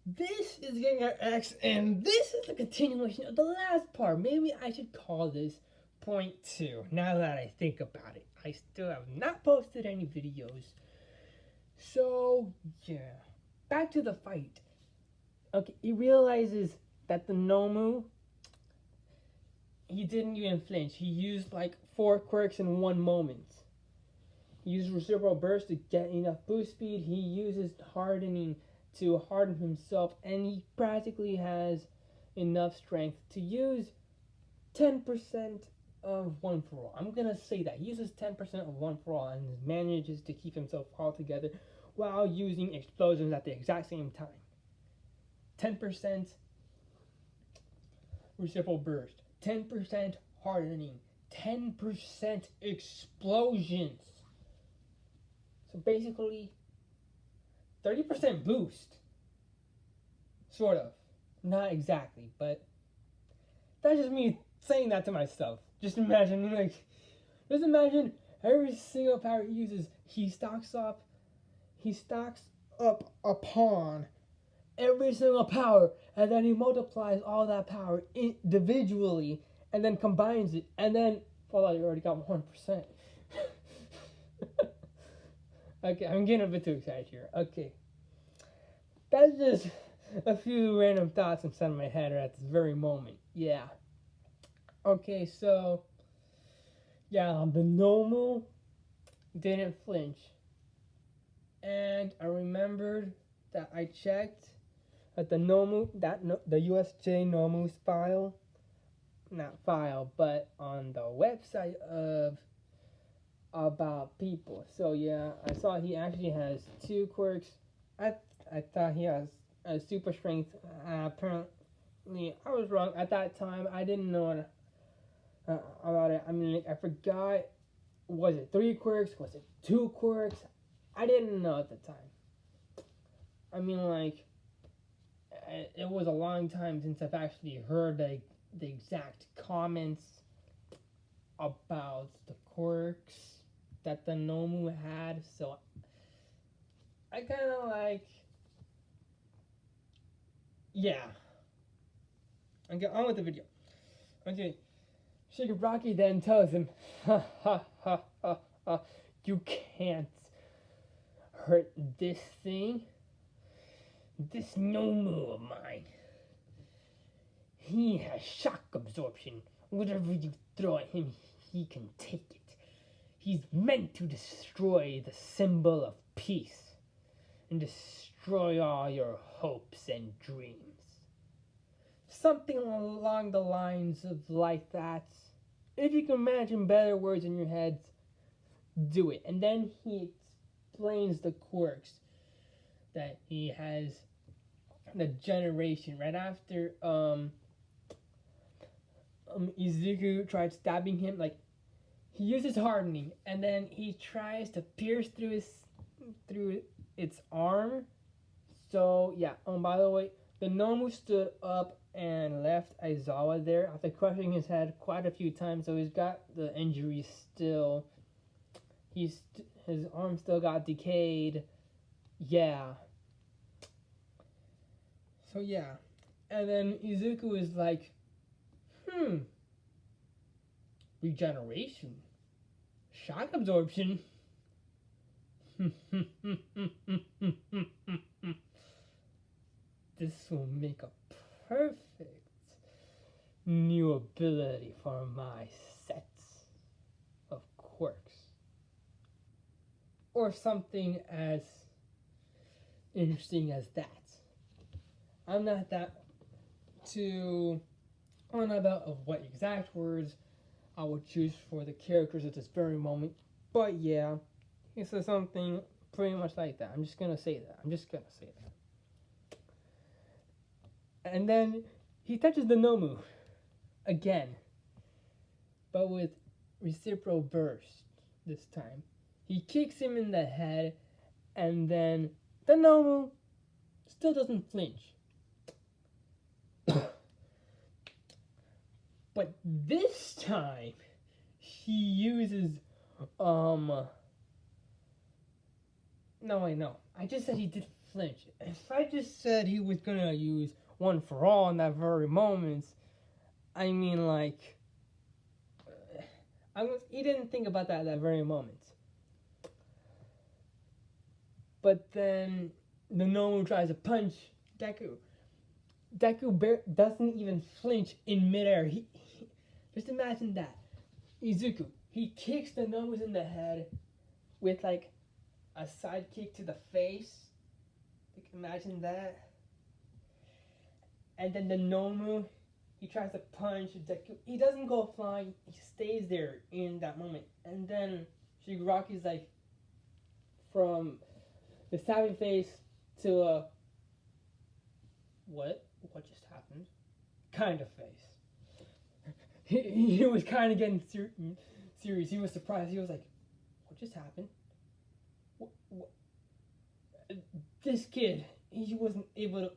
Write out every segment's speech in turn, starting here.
This is Gengar X, and this is the continuation of the last part. Maybe I should call this point 2, now that I think about it. I still have not posted any videos. So, yeah. Back to the fight. Okay, he realizes that the Nomu, he didn't even flinch. He used like 4 quirks in 1 moment. He used Reciprocal Burst to get enough boost speed. He uses Hardening to harden himself, and he practically has enough strength to use 10% of One for All. I'm gonna say that. He uses 10% of One for All and manages to keep himself all together while using explosions at the exact same time. 10% Reciprocal Burst, 10% Hardening, 10% explosions. So basically, 30% boost. Sort of. Not exactly, but that's just me saying that to myself. Just imagine every single power he uses, he stocks up a pawn. Every single power, and then he multiplies all that power individually, and then combines it, and then Fallout, you already got 1%. Okay, I'm getting a bit too excited here. Okay. That's just a few random thoughts inside my head at this very moment. Yeah. Okay, so yeah, the Nomu didn't flinch. And I remembered that I checked at the Nomu, the USJ Nomu's file, not file, but on the website of about people. So yeah, I saw he actually has 2 quirks. I thought he has a super strength. Apparently, I was wrong at that time. I didn't know about it. I mean, I forgot. Was it 3 quirks? Was it 2 quirks? I didn't know at the time. I mean, like, it was a long time since I've actually heard the exact comments about the quirks that the Nomu had. So I kind of like, yeah. Okay, on with the video. Okay, Shigaraki then tells him, ha ha ha ha ha, you can't hurt this thing. This Nomu of mine. He has shock absorption. Whatever you throw at him, he can take it. He's meant to destroy the symbol of peace and destroy all your hopes and dreams. Something along the lines of like that. If you can imagine better words in your head, do it. And then he explains the quirks that he has. The generation right after Izuku tried stabbing him, like he uses hardening, and then he tries to pierce through its arm. So yeah. By the way, the Nomu stood up and left Aizawa there after crushing his head quite a few times. So he's got the injury still. His arm still got decayed. Yeah. So yeah. And then Izuku is like, regeneration, shock absorption. This will make a perfect new ability for my sets of quirks. Or something as interesting as that. I'm not that too on about of what exact words I would choose for the characters at this very moment. But yeah, he says something pretty much like that. I'm just gonna say that. And then he touches the Nomu again, but with Reciprocal Burst this time. He kicks him in the head, and then the Nomu still doesn't flinch. But this time, he uses, no, I know. I just said he did flinch. If I just said he was gonna use one for all in that very moment, I mean, like, he didn't think about that at that very moment. But then the Nomu tries to punch Deku. Deku doesn't even flinch in midair. Just imagine that. Izuku, he kicks the Nomu in the head with like a side kick to the face. Like, imagine that. And then the Nomu, he tries to punch Deku. He doesn't go flying. He stays there in that moment. And then Shigaraki's like, from the savage face to a what just happened? Kind of face. He was kind of getting serious. He was surprised. He was like, what just happened? What? This kid, he wasn't able to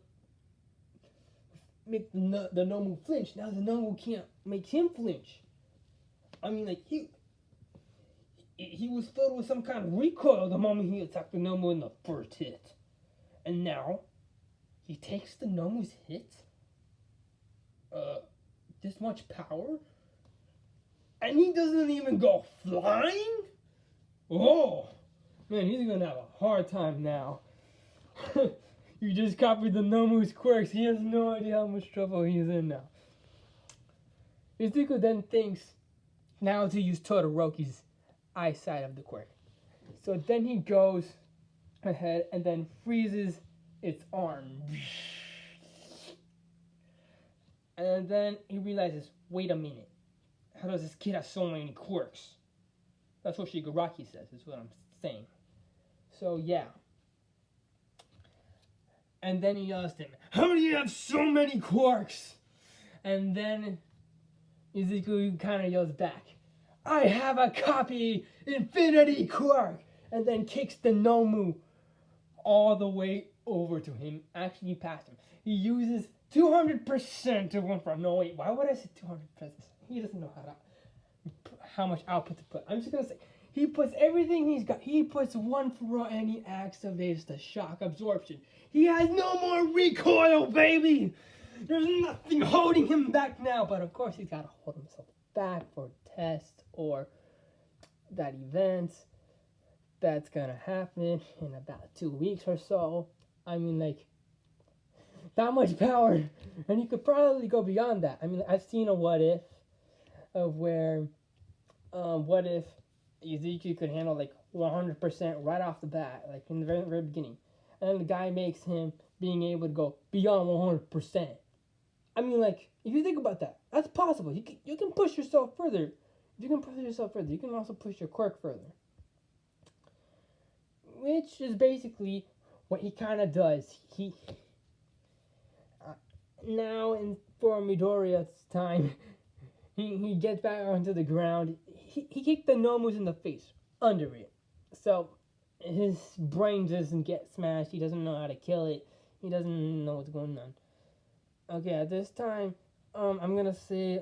make the Nomu flinch. Now the Nomu can't make him flinch. I mean, like, he was filled with some kind of recoil the moment he attacked the Nomu in the first hit. And now, he takes the Nomu's hit? This much power? And he doesn't even go flying? Oh! Man, he's gonna have a hard time now. You just copied the Nomu's quirks. He has no idea how much trouble he's in now. Izuku then thinks now to use Todoroki's eyesight of the quirk. So then he goes ahead and then freezes its arm. And then he realizes, wait a minute. How does this kid have so many quirks? That's what Shigaraki says, is what I'm saying. So yeah. And then he asked him, how do you have so many quirks? And then Izuku kind of yells back, I have a copy infinity quirk! And then kicks the Nomu all the way over to him. Actually, past him. He uses 200% to one for. No, wait, why would I say 200%? He doesn't know how much output to put. I'm just gonna say, he puts everything he's got. He puts one for all and he activates the shock absorption. He has no more recoil, baby! There's nothing holding him back now. But of course, he's gotta hold himself back for test or that event that's gonna happen in about 2 weeks or so. I mean, like, that much power, and you could probably go beyond that. I mean, I've seen a what if of where, what if Ezekiel could handle like 100% right off the bat, like in the very, very beginning, and then the guy makes him being able to go beyond 100%. I mean, like, if you think about that, that's possible. You can push yourself further. If you can push yourself further, you can also push your quirk further, which is basically what he kind of does. He now for Midoriya's time, he gets back onto the ground. He kicked the Nomus in the face under it, so his brain doesn't get smashed. He doesn't know how to kill it. He doesn't know what's going on. Okay, at this time, I'm gonna say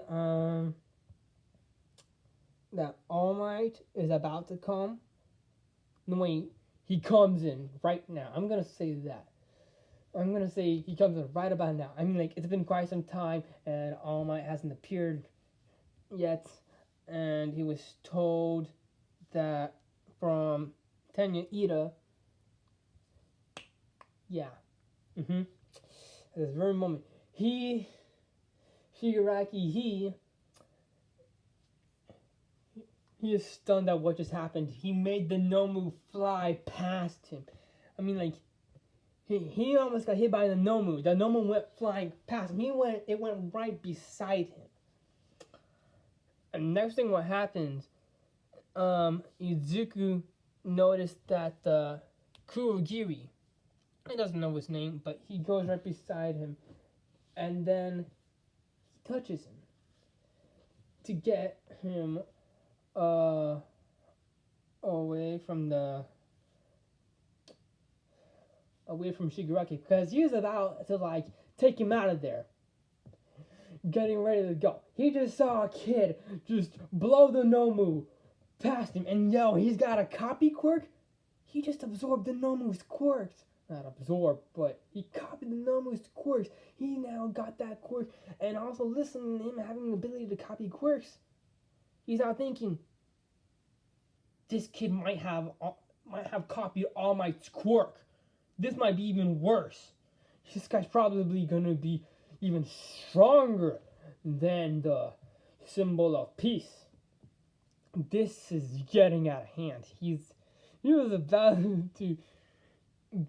that All Might is about to come. No, wait, he comes in right now. I'm gonna say that. I'm gonna say he comes in right about now. I mean, like, it's been quite some time, and All Might hasn't appeared yet, and he was told that from Tenya Ida. Yeah. At this very moment, Shigaraki, he is stunned at what just happened. He made the Nomu fly past him. I mean, like, he almost got hit by the Nomu. The Nomu went flying past him. It went right beside him. And next thing what happens, Izuku noticed that the Kurogiri, he doesn't know his name, but he goes right beside him, and then he touches him to get him away from Shigaraki, because he was about to, like, take him out of there, getting ready to go. He just saw a kid just blow the Nomu past him, and he's got a copy quirk. He just absorbed the Nomu's quirks. not absorb, but he copied the Nomu's quirks. He now got that quirk, and also listening to him having the ability to copy quirks, he's now thinking, this kid might have copied All Might's quirk. This might be even worse. This guy's probably gonna be even stronger than the symbol of peace. This is getting out of hand. He was about to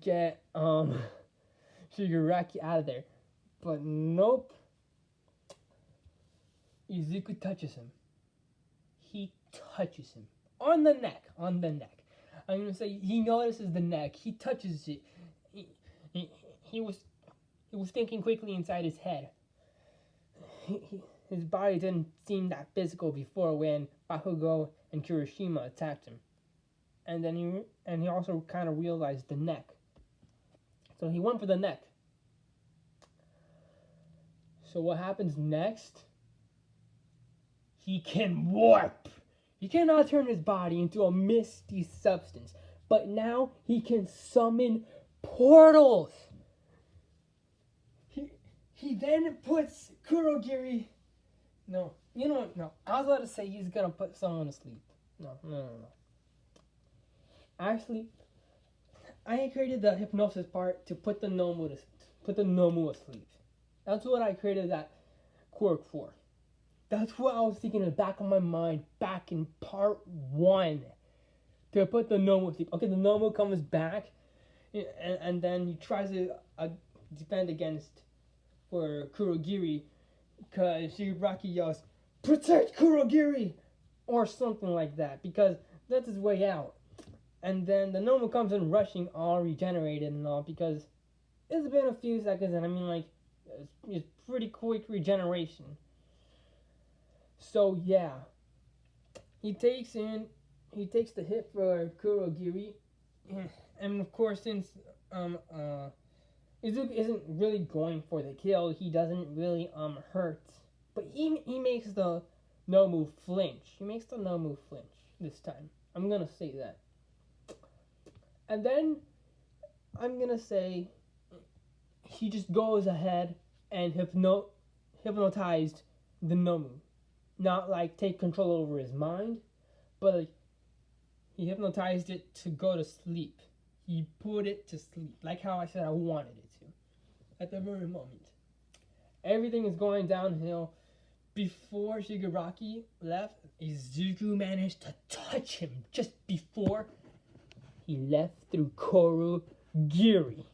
get Shigaraki out of there, but nope. Izuku touches him. He touches him on the neck. I'm gonna say he notices the neck. He touches it. He was thinking quickly inside his head. His body didn't seem that physical before when Bakugo and Kirishima attacked him. And then he also kind of realized the neck. So he went for the neck. So what happens next? He can warp. He cannot turn his body into a misty substance, but now he can summon portals. He then puts Kurogiri. No, you know what? No, I was about to say he's gonna put someone to sleep. No. Actually, I created the hypnosis part to put the Nomu asleep. That's what I created that quirk for. That's what I was thinking in the back of my mind back in part 1. To put the Nomu asleep. Okay, the Nomu comes back and then he tries to defend against for Kurogiri because Shigaraki yells, "Protect Kurogiri!" or something like that because that's his way out. And then the Nomu comes in rushing, all regenerated and all, because it's been a few seconds, and I mean, like, it's pretty quick regeneration. So yeah, he takes the hit for Kurogiri, and of course, since Izuku isn't really going for the kill, he doesn't really hurt, but he makes the Nomu flinch. He makes the Nomu flinch this time. I'm gonna say that. And then I'm gonna say he just goes ahead and hypnotized the Nomu. Not like take control over his mind, but like, he hypnotized it to go to sleep. He put it to sleep, like how I said I wanted it to. At the very moment, everything is going downhill. Before Shigaraki left, Izuku managed to touch him just before he left through Kurogiri.